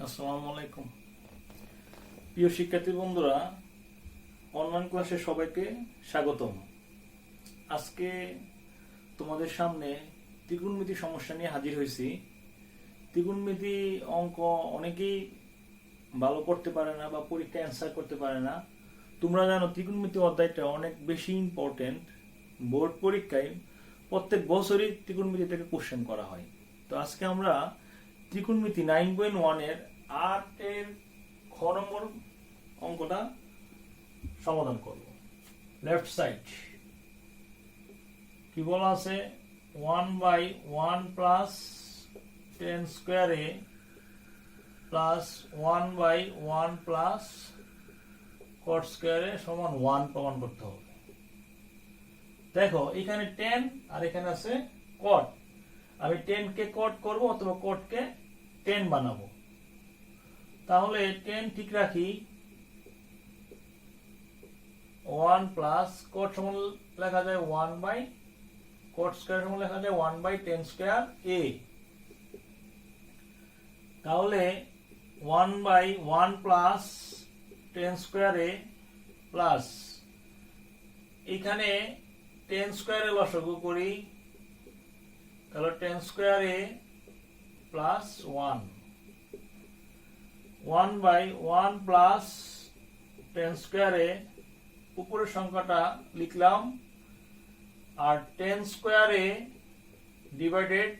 আসসালামু আলাইকুম। প্রিয় শিক্ষার্থী বন্ধুরা, অনলাইন ক্লাসে সবাইকে স্বাগতম। আজকে তোমাদের সামনে ত্রিকোণমিতি সমস্যা নিয়ে হাজির হয়েছি। ত্রিকোণমিতি অঙ্ক অনেকেই ভালো করতে পারে না বা পরীক্ষায় অ্যান্সার করতে পারে না। তোমরা জানো ত্রিকোণমিতি অধ্যায়টা অনেক বেশি ইম্পর্টেন্ট। বোর্ড পরীক্ষায় প্রত্যেক বছরই ত্রিকোণমিতি থেকে কোশ্চেন করা হয়। তো আজকে আমরা ত্রিকোণমিতি 9.1 এর 8 এর খ নম্বর অঙ্কটা সমাধান করব। লেফট সাইড কি বলা আছে, 1/1 প্লাস 10 স্কয়ার এ প্লাস 1/1 প্লাস cot স্কয়ার এ সমান 1 প্রমাণ করতে হবে। দেখো এখানে 10 আর এখানে আছে cot। আমি 10 কে cot করব অথবা cot কে 10 বানাবো। তাহলে 10 ঠিক রাখি, 1 প্লাস cot সমান লেখা যায় 1/cot স্কয়ার সমান লেখা যায় 1/10 স্কয়ার a। তাহলে 1/1 প্লাস 10 স্কয়ার a প্লাস এখানে 10 স্কয়ারে লসাগু করি, তাহলে 10 স্কয়ার a প্লাস 1, 1/1 প্লাস 10 স্কয়ারে উপরের সংখ্যাটা লিখলাম, আর 10 স্কয়ারে ডিভাইডেড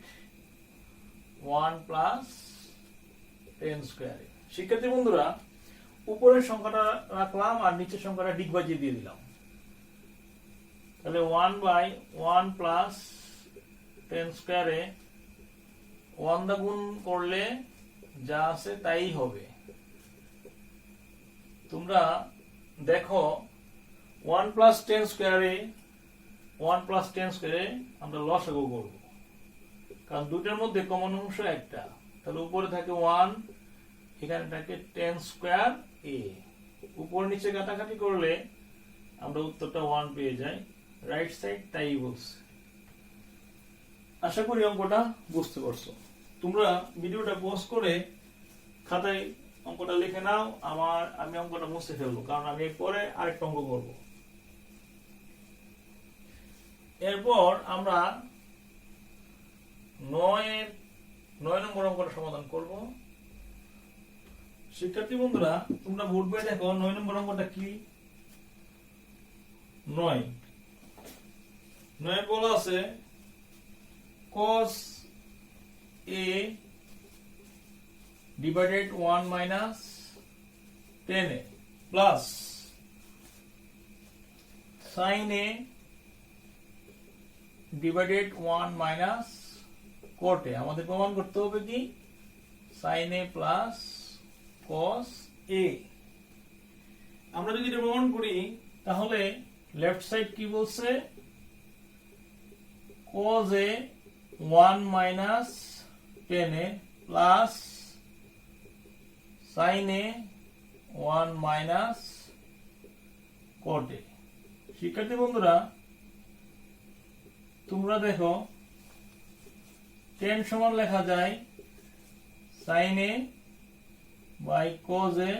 1 প্লাস 10 স্কয়ারে। শিক্ষার্থী বন্ধুরা, উপরের সংখ্যাটা রাখলাম আর নিচের সংখ্যাটা ডিগবাজি দিয়ে দিলাম। তাহলে 1/1 প্লাস 10 স্কয়ারে 1 দা গুণ করলে যা আছে তাই হবে। তোমরা দেখো 1 প্লাস 10 স্কয়ারে 1 প্লাস 10 স্কয়ারে আমরা লসাগু করব, কারণ দুটোর মধ্যে কমন অংশ একটা। তাহলে উপরে থাকে 1, এখানে থাকে 10 স্কয়ার a। উপর নিচে কাটাকাটি করলে আমরা উত্তরটা 1 পেয়ে যাই। রাইট সাইড তাই বলছে। আশা করি অঙ্কটা বুঝতে পারছো। তোমরা ভিডিওটা পজ করে খাতায় অঙ্কটা লিখে নাও। আমি অঙ্কটা মুছে ফেলবো, কারণ আমি পরে আরেকটা অঙ্ক করব। এরপর আমরা 9 নম্বর অঙ্কটা সমাধান করব। শিক্ষার্থী বন্ধুরা, তোমরা বোর্ড বইয়ে দেখো 9 নম্বর অঙ্কটা কি। 9 বলা আছে cos a divided 1 minus 10a plus sin a divided 1 minus cot a। আমাদের প্রমাণ করতে হবে কি, sin a plus cos a। আমরা যদি এটা প্রমাণ করি তাহলে লেফট সাইড কি বলছে, cos a 1 minus 10a plus sin a 1 minus cot a। শিক্ষার্থী বন্ধুরা, তোমরা দেখো 10 সমান লেখা যায় sin a by cos a,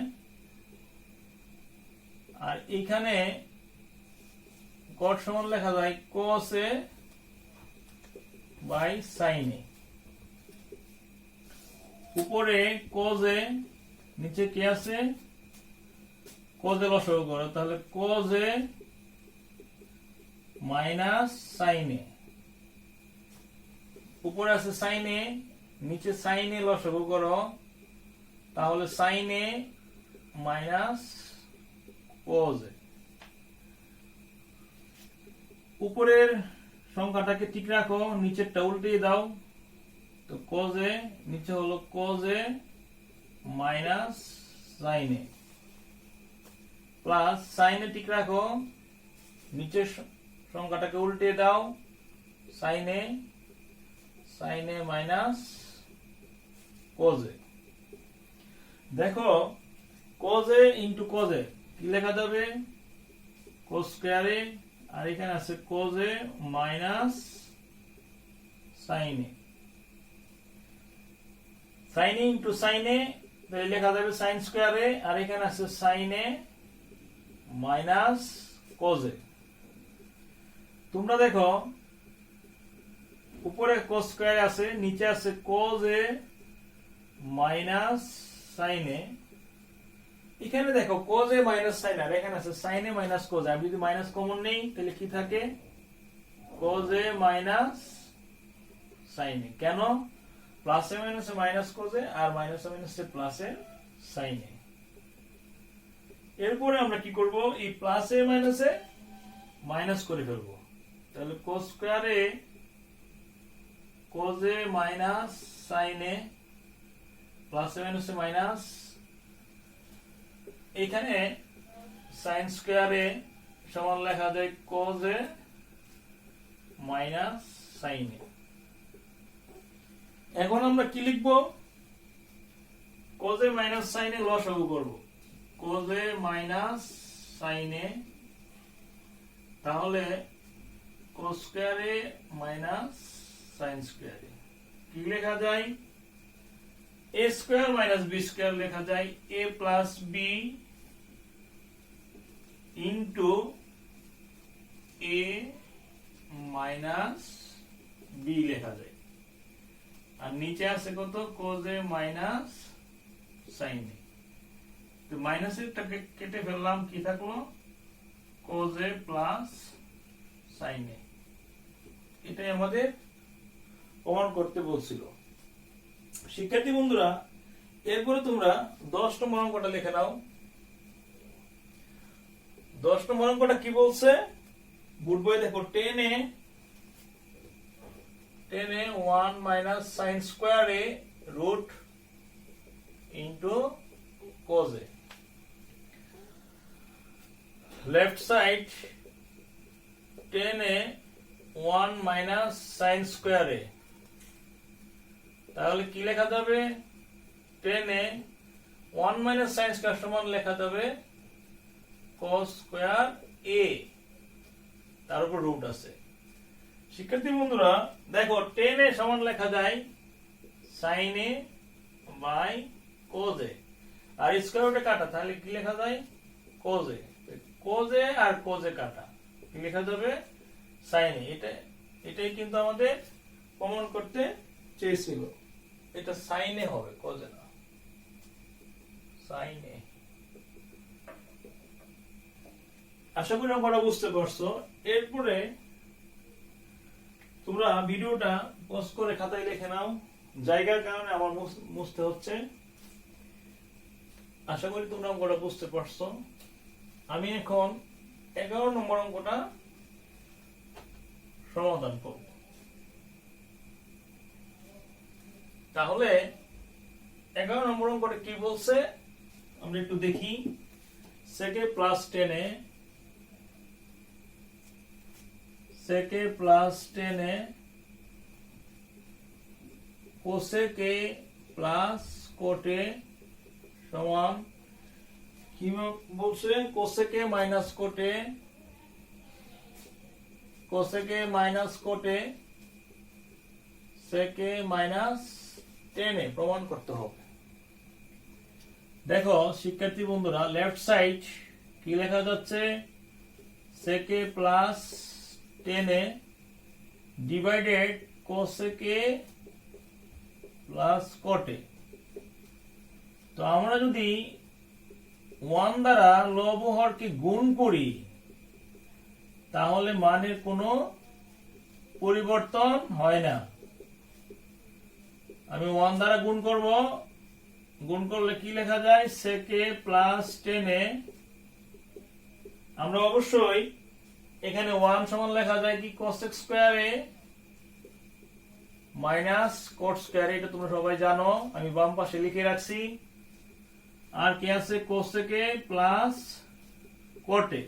আর এখানে cot সমান লেখা যায় cos a by sin a। উপরে cos a, নিচে কি আছে, cos a লসাগু করো, তাহলে cos a minus sin a। উপরে আছে sin a, নিচে sin a লসাগু করো, তাহলে sin a minus cos a। উপরের সংখ্যাটাকে ঠিক রাখো, নিচেরটা উল্টিয়ে দাও, তো cos a নিচে হলো cos a minus sin a plus sin a ঠিক রাখো, নিচের সংখ্যাটাকে উল্টিয়ে দাও, sin a minus cos a। দেখো cos a into cos a কি লেখা যাবে, cos স্কয়ার a, আর এখানে আছে cos a minus sin a। sin a into sin a তাহলে লেখা যাবে সাইন স্কয়ার এ, আর এখানে আছে sine A minus cos A. তোমরা দেখো উপরে কস স্কয়ার আছে, নিচে আছে cos A minus sine A. এখানে দেখো কজ এ মাইনাস সাইন, আর এখানে আছে sine A minus cos A. আমি যদি মাইনাস কমন নেই তাহলে কি থাকে? Cos A minus sine A. কেন? Plus A minus A minus cos A, আর minus A minus A plus A sine A. এরপরে আমরা কি করব? এই plus A minus A minus করে ফেলবো। তাহলে কস square A cause A minus sine A plus A minus A minus, এখানে সাইন স্কয়ার এ সমান লেখা যায় কজ এ মাইনাস সাইন এ। এখন আমরা কি লিখব? কজ এ মাইনাস সাইন এ লসাগু করব। কজ এ মাইনাস সাইন এ, তাহলে কস স্কয়ার এ মাইনাস সাইন স্কয়ার এ কি লেখা যায়? এ স্কয়ার মাইনাস বি স্কয়ার লেখা যায় এ প্লাস বি ইন্টু এ মাইনাস বি লেখা যায়। আর নিচে আছে কত? Cause A minus sine A. তো মাইনাস এরটাকে কেটে ফেললাম, কি থাকলো? কজ এ প্লাস সাইন এ। এটাই আমাদের প্রমাণ করতে বলছিল। শিক্ষার্থী বন্ধুরা, এরপরে তোমরা 10 নম্বর অঙ্কটা লিখে নাও। 10 নম্বর অঙ্কটা কি বলছে? বুট বই দেখো, 10 এ 1 minus sine square A root into cos A. Left side 10 এ 1 মাইনাস সাইন স্কয়ার এ, তাহলে কি লেখা যাবে? 10 এ 1 মাইনাস সাইন স্কয়ার সমান লেখা যাবে cos স্কয়ার a, তার উপর রুট আছে। শিক্ষার্থী বন্ধুরা দেখো 10 এ সমান লেখা যায় sin a by cos a, আর স্কয়ার রুটে কাটা, তাহলে কি লেখা যায়? cos a। cos a R cos a কাটা, কি লেখা যাবে? sin a। এটাই কিন্তু আমাদের প্রমাণ করতে চেয়েছিল। এটা sin a হবে, cos a না। sin a। আশা করি আমরা বুঝতে পারছো। এরপরে তোমরা ভিডিওটা পজ করে খাতায় লিখে নাও, জায়গার কারণে আমার মুছতে হচ্ছে। আশা করি তোমরা অঙ্কটা বুঝতে পারছো। আমি এখন 11 নম্বর অঙ্কটা সমাধান করব। তাহলে 11 নম্বর অঙ্কটা কি বলছে আমরা একটু দেখি। সেকে প্লাস 10 এ কোসেকে প্লাস কোটে সমান কি বলছে? কোসেকে মাইনাস কোটে সেকে মাইনাস 10 এ প্রমাণ করতে হবে। দেখো শিক্ষার্থী বন্ধুরা, লেফট সাইড কি লেখা যাচ্ছে? সেকে প্লাস 10 এ ডিভাইডেড কোসেকে প্লাস কোটে। তো আমরা যদি 1 দ্বারা লব হরকে গুণ করি তাহলে মানের কোনো পরিবর্তন হয় না। আমি 1 দ্বারা গুণ করব, গুণ করলে কি লেখা যায়? সেকে প্লাস 10 এ আমরা অবশ্যই এখানে 1 সমান লেখা যায় কি? cosec স্কয়ার এ মাইনাস cot স্কয়ার। এটা তোমরা সবাই জানো, আমি বাম পাশে লিখে রাখছি। আর কি আছে? cosec এ প্লাস cot এ।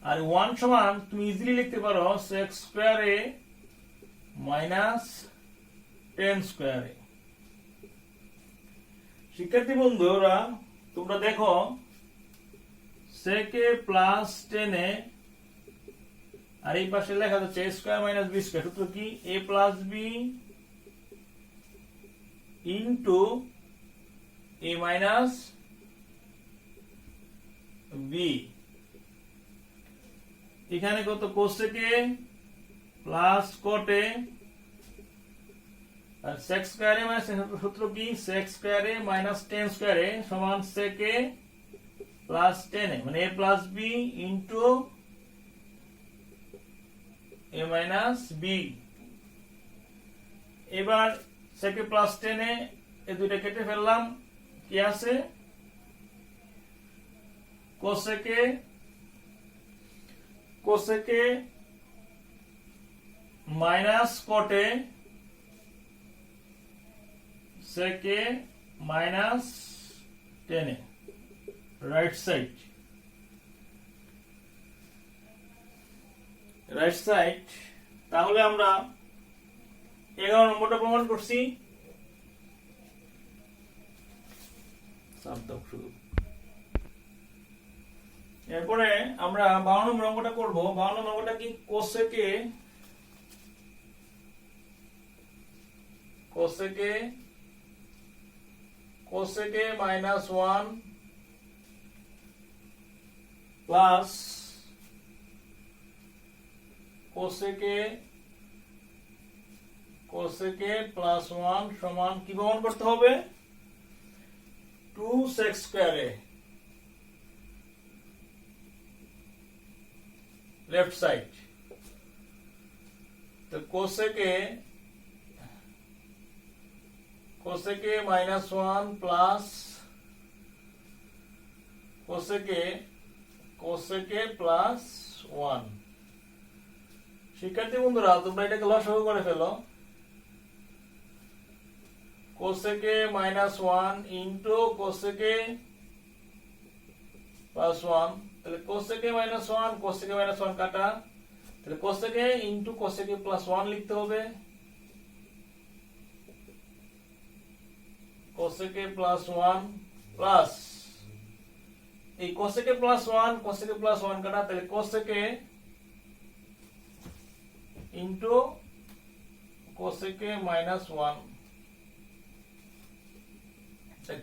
আর 1 সমান তুমি ইজিলি লিখতে পারো sec স্কয়ার এ মাইনাস tan স্কয়ার এ। শিক্ষার্থী বন্ধুরা তোমরা দেখো sec এ প্লাস 10 এ, আর এই পাশে লেখা যাচ্ছে a square minus b square. সূত্র কি? a plus b into a a minus b, এখানে কত কোসেকে প্লাস কটে আর সেক স্কয়ারে মাইনাস সূত্র কি সেক স্কয়ারে মাইনাস টেন স্কয়ারে সমান সেকে প্লাস টেন মানে এ প্লাস বি ইন্টু এ মাইনাস বি। এবার সেকে প্লাস টেনে এই দুইটা কেটে ফেললাম, কি আছে কোসেকে মাইনাস কটে সেকে মাইনাস টেনে রাইট সাইড তাহলে আমরা 11 নম্বরটা প্রমাণ করছি। এরপরে আমরা 52 নম্বর অঙ্কটা করব। 52 নম্বর অঙ্কটা কি cosec minus 1 plus cosec plus 1 সমান কি প্রমাণ করতে হবে 2 সেক স্কয়ারে लेफ्ट साइड। तो cosec A minus 1 plus cosec A plus 1। শিক্ষার্থী বন্ধুরা তোমরা এটাকে লসাগু করে ফেলো। Cosec A minus 1 into cosec A plus 1, তাহলে কোসেকে মাইনাস 1 কাটা, তাহলে কোসেকে ইনটু কোসেকে প্লাস 1 লিখতে হবে, কোসেকে প্লাস 1 প্লাস এই কোসেকে প্লাস 1 কাটা, তাহলে কোসেকে ইনটু কোসেকে মাইনাস 1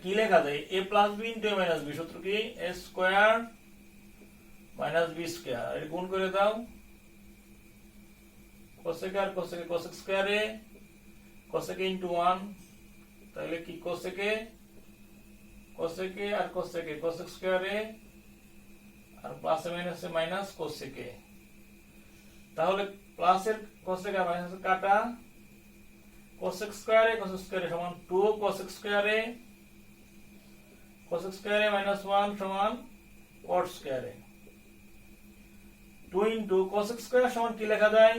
কি লেখা যায় a plus b into a minus b, সূত্র কি a square minus b square, এর গুণ করে দাও কোসেক আর কোসেক স্কয়ারে কোসেকে ইনটু 1, তাহলে কি কোসেকে আর কোসেক স্কয়ারে আর প্লাস মাইনাসে মাইনাস কোসেকে, তাহলে প্লাসের কোসেক আর মাইনাসের কাটা, কোসেক স্কয়ারে সমান 2 কোসেক স্কয়ারে মাইনাস 1 সমান cot square A, 2 into cosec square সমান কি লেখা যায়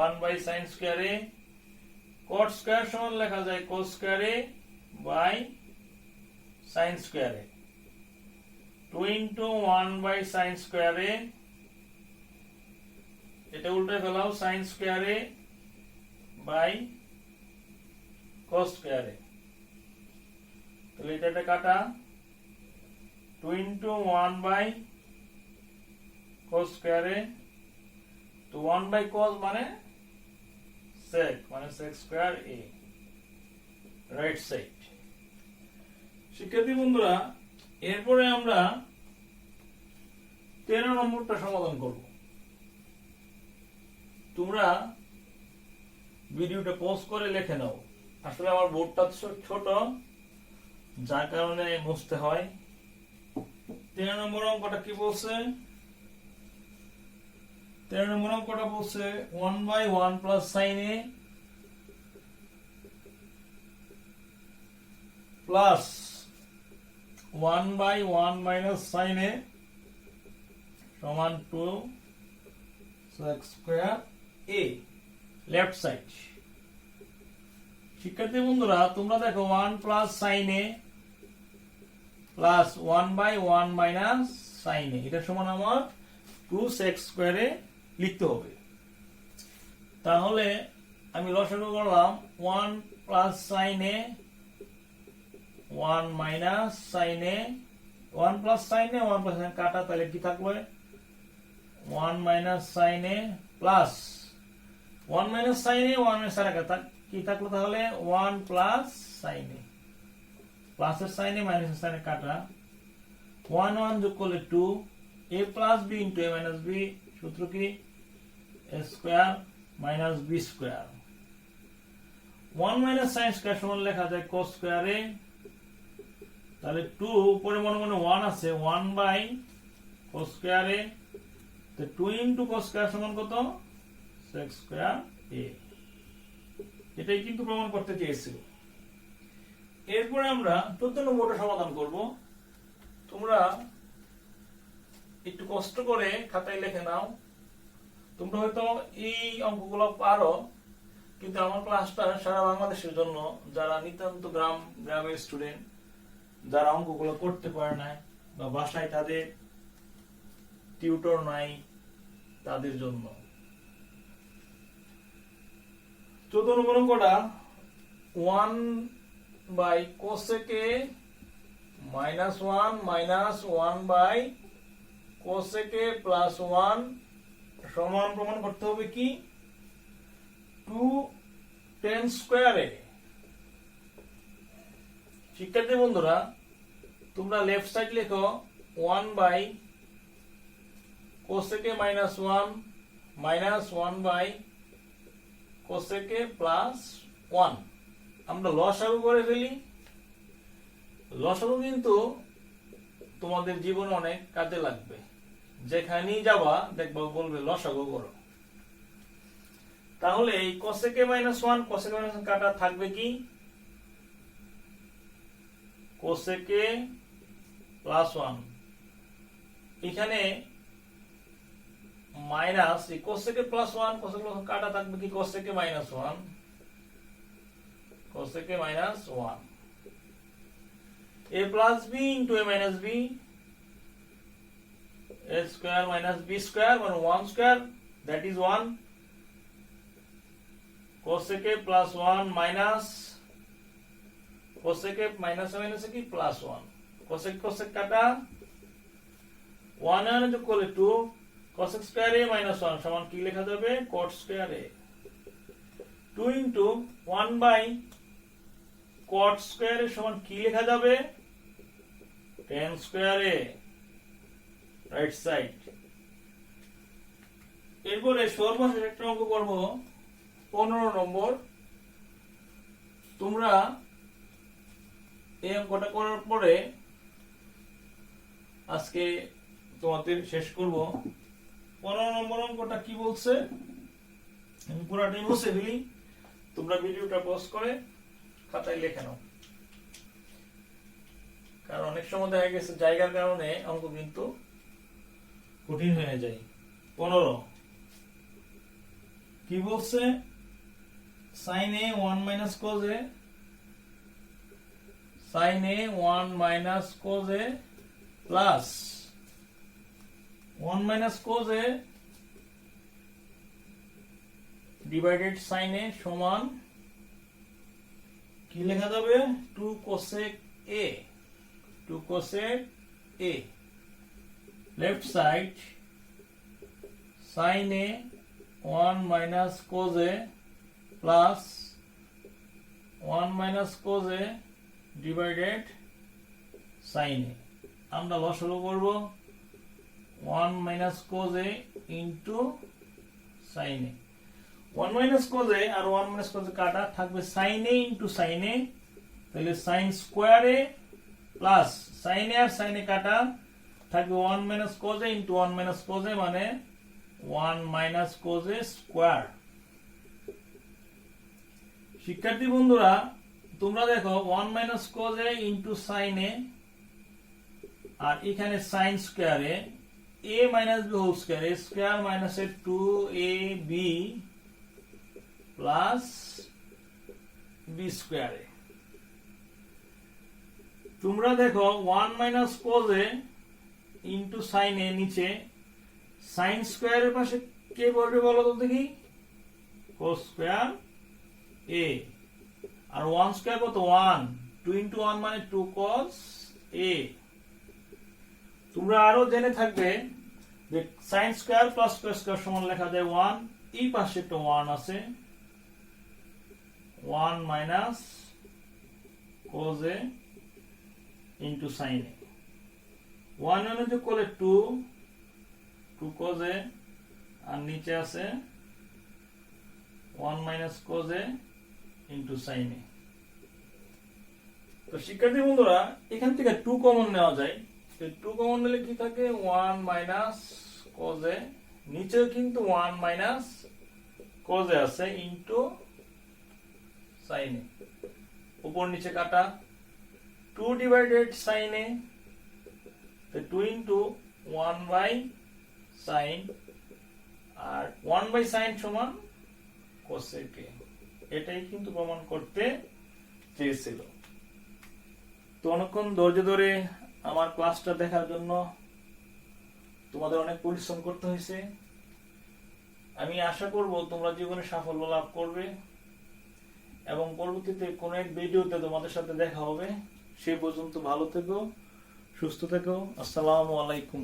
1 by sine square A, cot square সমান লেখা যায় cos square A by sine square A, 2 into 1 by sine square A, এটা উল্টে ফেলাও সাইন স্কয়ারে বাই কস স্কয়ারে, তাহলে এটা কাটা 2 ইনটু 1 বাই cos স্কয়ারে, তো 1 বাই cos মানে sec square a right side. শিক্ষার্থী বন্ধুরা এরপরে আমরা 13 নম্বরটা সমাধান করব। তোমরা ভিডিওটা পজ করে লিখে নাও, আসলে আমার বোর্ডটা ছোট যার কারণে মুছতে হয়। 13 নম্বর অঙ্কটা কি বলছে 1 by 1 plus sine A plus 1 by 1 minus sine A সমান 2 sec square A left side. শিক্ষার্থী বন্ধুরা তোমরা দেখো 1 plus sine A plus 1 by 1 minus sine A, এটা সমান আমার 2 সেক স্কয়ারে লিখতে হবে। তাহলে আমি লসাগু করলাম 1 plus sine A 1 minus sine A, 1 plus sine A 1 plus sign কাটা, তাহলে কি থাকবে 1 minus sine A plus 1 minus sine A 1 minus sine এ কি থাকলো, তাহলে 1 প্লাস সাইন এ প্লাসের সাইনে মাইনাসের সাইনে কাটা, 1 1 যোগ করলে 2, a plus b into a minus b, সূত্র কি a square minus b square. 1 minus sine square সমান লেখা যায় cos স্কয়ার a, তাহলে 2 উপরে মনে মনে 1 আছে, 1 বাই cos স্কয়ার a, তো 2 ইন্টু cos স্কয়ার সমান কত, sec স্কয়ার a। এটাই কিন্তু প্রমাণ করতে চেয়েছিল। এরপরে আমরা 14 নম্বরটা সমাধান করব। তোমরা একটু কষ্ট করে খাতায় লিখে নাও। তোমরা হয়তো এই অঙ্কগুলো পারো, কিন্তু আমার ক্লাসটা সারা বাংলাদেশের জন্য, যারা নিতান্ত গ্রামের স্টুডেন্ট, যারা অঙ্কগুলো করতে পারে না বা বাসায় তাদের টিউটর নাই, তাদের জন্য। 14 নম্বর অঙ্কটা 1 by cosec a minus 1 minus 1 by cosec a plus 1 সমান প্রমাণ করতে হবে কি 2 tan স্কয়ার a। শিক্ষার্থী বন্ধুরা, তোমরা লেফট সাইড লেখো 1 by cosec a minus 1 minus 1 by cosec a plus 1। আমরা লসাগু করে ফেলি। লসাগু কিন্তু তোমাদের জীবনে অনেক কাজে লাগবে। যেখানেই যাবা দেখবা বলবে লসাগু করো। তাহলে এই cosec a minus 1 cosec a minus 1 কাটা থাকবে কি cosec a প্লাস 1। এখানে মাইনাস এই cosec a plus 1 cosec a plus 1 কাটা থাকবে কি cosec a minus 1 cosec a minus 1, a plus b into a minus b, a square minus b square, 1 square, that is 1, cosec a plus 1 minus cosec a minus কি plus 1, cosec কাটা 1 এর যোগ করলে 2, cosec square a minus 1 সমান কি লেখা যাবে cot square a। 2 into 1 by cot square a সমান কি লেখা যাবে tan square a, right side. এরপরে সর্বশেষ একটা অঙ্ক করব 15 নম্বর। তোমরা এই অঙ্কটা করার পরে আজকে তোমাদের শেষ করব। 15 নম্বর অঙ্কটা কি বলছে আমি পুরোটাই মুছে ফেলি, তোমরা ভিডিওটা পজ করে খাতায় লিখে নাও, কারণ অনেক সময় দেখা গেছে জায়গার কারণে অঙ্ক কিন্তু কঠিন হয়ে যায়। 15 কি বলছে sin a 1 minus cos a, sin a 1 minus cos a plus 1 minus cos a divided sin a সমান কি লেখা যাবে 2 cosec a, 2 cosec a। left side sin a 1 minus cos a plus 1 minus cos a divided sin a। আমরা লসাগু করব 1 minus cos a into sin a। 1 minus cos a R 1 minus cos a কাটা থাকবে sin a into sin a, তাহলে sin square a plus sin a R sin a কাটা থাকবে 1 minus cos a into 1 minus cos a মানে 1 minus cos a square। শিক্ষার্থী বন্ধুরা, তোমরা দেখো 1 minus cos a into sin a আর এখানে sin square a minus b whole square, a square minus a 2ab plus b square a। তোমরা দেখো 1 minus cos a into sin a নিচে sin square এর পাশে কে বলবে বলো তো দেখি cos square a, R 1 square কত 1, 2 into 1 মানে 2 cos a। তোমরা আরো জেনে থাকবে যে sin square plus cos square সমান লেখা যায় 1, এই পাশে একটা 1 আছে, 1 minus cos a into sine A. 1 1 যোগ করলে 2 cos a, আর নিচে আছে 1 minus cos a into sine A. তো শিক্ষার্থী বন্ধুরা এখান থেকে 2 কমন নেওয়া যায়। 2 কমন নিলে কি থাকে, 1 মাইনাস cos a, নিচেও কিন্তু 1 মাইনাস cos a আছে ইন্টু সাইন এ। উপর নিচে কাটা, 2 divided sine a, 2 into 1 by sine, আর 1 বাই সাইন সমান কোসেক এ। এটাই কিন্তু প্রমাণ করতে চেয়েছিল। তো অনেকক্ষণ ধৈর্য ধরে আমার ক্লাসটা দেখার জন্য তোমাদের অনেক পরিশ্রম করতে হয়েছে। আমি আশা করব তোমরা জীবনে সাফল্য লাভ করবে এবং পরবর্তীতে কোনো এক ভিডিওতে তোমাদের সাথে দেখা হবে। সেই পর্যন্ত ভালো থেকো, সুস্থ থেকো। আসসালামু আলাইকুম।